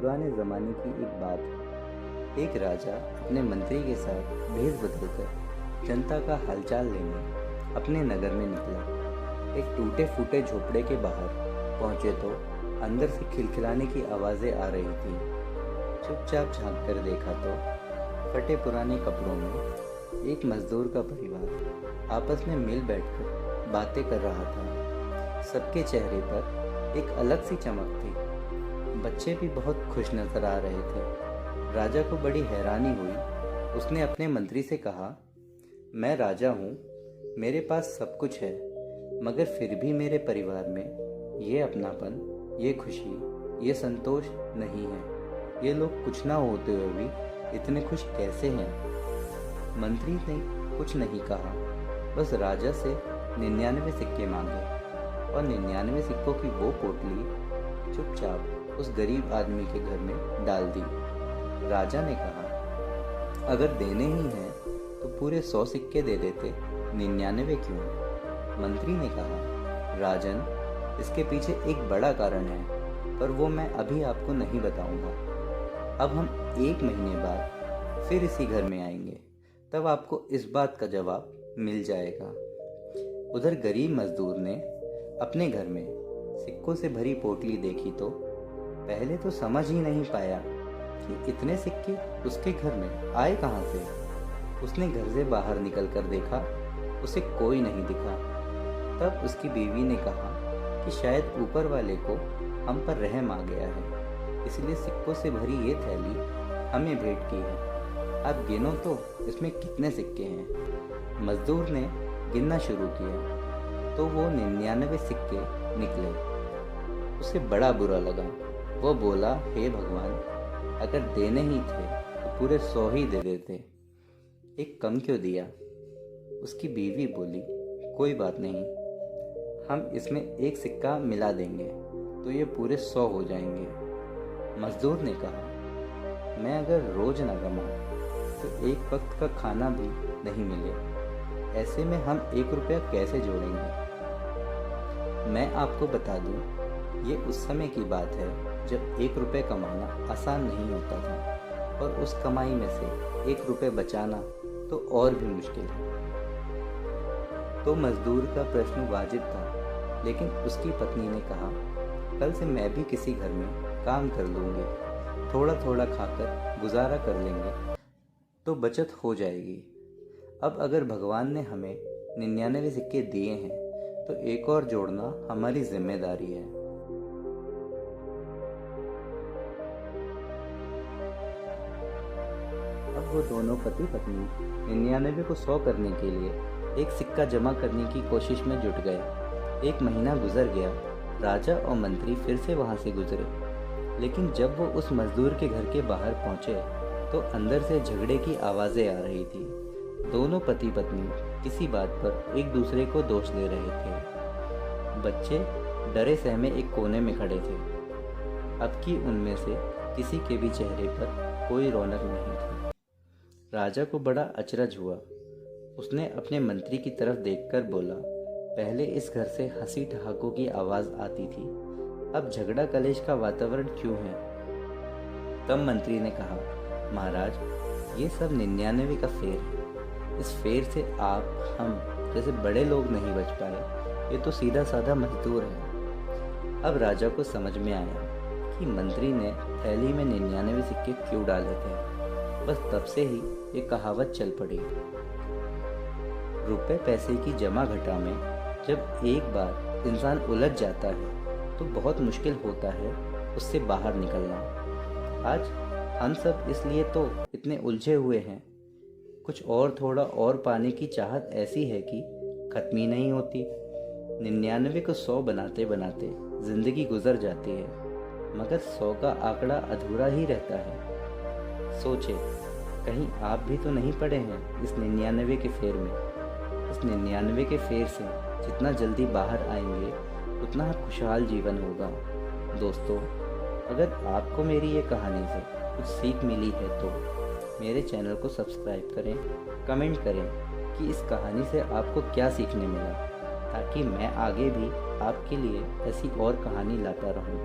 पुराने ज़माने की एक बात है। एक राजा अपने मंत्री के साथ भेष बदलकर जनता का हालचाल लेने अपने नगर में निकला। एक टूटे फूटे झोपड़े के बाहर पहुंचे तो अंदर से खिलखिलाने की आवाज़ें आ रही थी। चुपचाप झांक कर देखा तो फटे पुराने कपड़ों में एक मजदूर का परिवार आपस में मिल बैठकर बातें कर रहा था। सबके चेहरे पर एक अलग सी चमक थी। बच्चे भी बहुत खुश नजर आ रहे थे। राजा को बड़ी हैरानी हुई। उसने अपने मंत्री से कहा, मैं राजा हूँ, मेरे पास सब कुछ है, मगर फिर भी मेरे परिवार में ये अपनापन, ये खुशी, ये संतोष नहीं है। ये लोग कुछ ना होते हुए भी इतने खुश कैसे हैं? मंत्री ने कुछ नहीं कहा, बस राजा से 99 सिक्के मांगे और 99 सिक्कों की वो पोटली चुपचाप उस गरीब आदमी के घर में डाल दी। राजा ने कहा, अगर देने ही हैं तो पूरे 100 सिक्के दे देते, 99 क्यों? मंत्री ने कहा, राजन, इसके पीछे एक बड़ा कारण है, पर वो मैं अभी आपको नहीं बताऊंगा। अब हम 1 महीने बाद फिर इसी घर में आएंगे, तब आपको इस बात का जवाब मिल जाएगा। उधर गरीब मजदूर ने अपने घर में सिक्कों से भरी पोटली देखी तो पहले तो समझ ही नहीं पाया कि इतने सिक्के उसके घर में आए कहाँ से। उसने घर से बाहर निकल कर देखा, उसे कोई नहीं दिखा। तब उसकी बीवी ने कहा कि शायद ऊपर वाले को हम पर रहम आ गया है, इसलिए सिक्कों से भरी ये थैली हमें भेंट की है। अब गिनो तो इसमें कितने सिक्के हैं। मजदूर ने गिनना शुरू किया तो वो 99 सिक्के निकले। उसे बड़ा बुरा लगा। वो बोला, हे भगवान, अगर देने ही थे तो पूरे 100 ही दे देते, एक कम क्यों दिया? उसकी बीवी बोली, कोई बात नहीं, हम इसमें एक सिक्का मिला देंगे तो ये पूरे 100 हो जाएंगे। मजदूर ने कहा, मैं अगर रोज ना कमाऊं तो एक वक्त का खाना भी नहीं मिले, ऐसे में हम 1 रुपया कैसे जोड़ेंगे? मैं आपको बता दूं, ये उस समय की बात है जब 1 रुपये कमाना आसान नहीं होता था, और उस कमाई में से 1 रुपये बचाना तो और भी मुश्किल है। तो मजदूर का प्रश्न वाजिब था, लेकिन उसकी पत्नी ने कहा, कल से मैं भी किसी घर में काम कर लूँगी, थोड़ा थोड़ा खाकर गुजारा कर लेंगे तो बचत हो जाएगी। अब अगर भगवान ने हमें 99 सिक्के दिए हैं तो एक और जोड़ना हमारी जिम्मेदारी है। अब वो दोनों पति पत्नी 99 को 100 करने के लिए एक सिक्का जमा करने की कोशिश में जुट गए। 1 महीना गुजर गया। राजा और मंत्री फिर से वहां से गुजरे, लेकिन जब वो उस मजदूर के घर के बाहर पहुंचे तो अंदर से झगड़े की आवाज़ें आ रही थी। दोनों पति पत्नी किसी बात पर एक दूसरे को दोष दे रहे थे। बच्चे डरे सहमे एक कोने में खड़े थे। अब की उनमें से किसी के भी चेहरे पर कोई रौनक नहीं थी। राजा को बड़ा अचरज हुआ। उसने अपने मंत्री की तरफ देखकर बोला, पहले इस घर से हंसी ठहाकों की आवाज़ आती थी, अब झगड़ा कलेश का वातावरण क्यों है? तब मंत्री ने कहा, महाराज, ये सब 99 का फेर है। इस फेर से आप हम जैसे बड़े लोग नहीं बच पाए, ये तो सीधा साधा मजदूर है। अब राजा को समझ में आया कि मंत्री ने थैली में 99 सिक्के क्यों डाले थे। बस तब से ही ये कहावत चल पड़ी, रुपए पैसे की जमा घटा में जब एक बार इंसान उलझ जाता है तो बहुत मुश्किल होता है उससे बाहर निकलना। आज हम सब इसलिए तो इतने उलझे हुए हैं। कुछ और थोड़ा और पाने की चाहत ऐसी है कि खत्म ही नहीं होती। 99 को 100 बनाते बनाते जिंदगी गुजर जाती है, मगर 100 का आंकड़ा अधूरा ही रहता है। सोचे, कहीं आप भी तो नहीं पड़े हैं इस 99 के फेर में। इस 99 के फेर से जितना जल्दी बाहर आएंगे उतना खुशहाल जीवन होगा। दोस्तों, अगर आपको मेरी ये कहानी से कुछ सीख मिली है तो मेरे चैनल को सब्सक्राइब करें, कमेंट करें कि इस कहानी से आपको क्या सीखने मिला, ताकि मैं आगे भी आपके लिए ऐसी और कहानी लाता रहूं।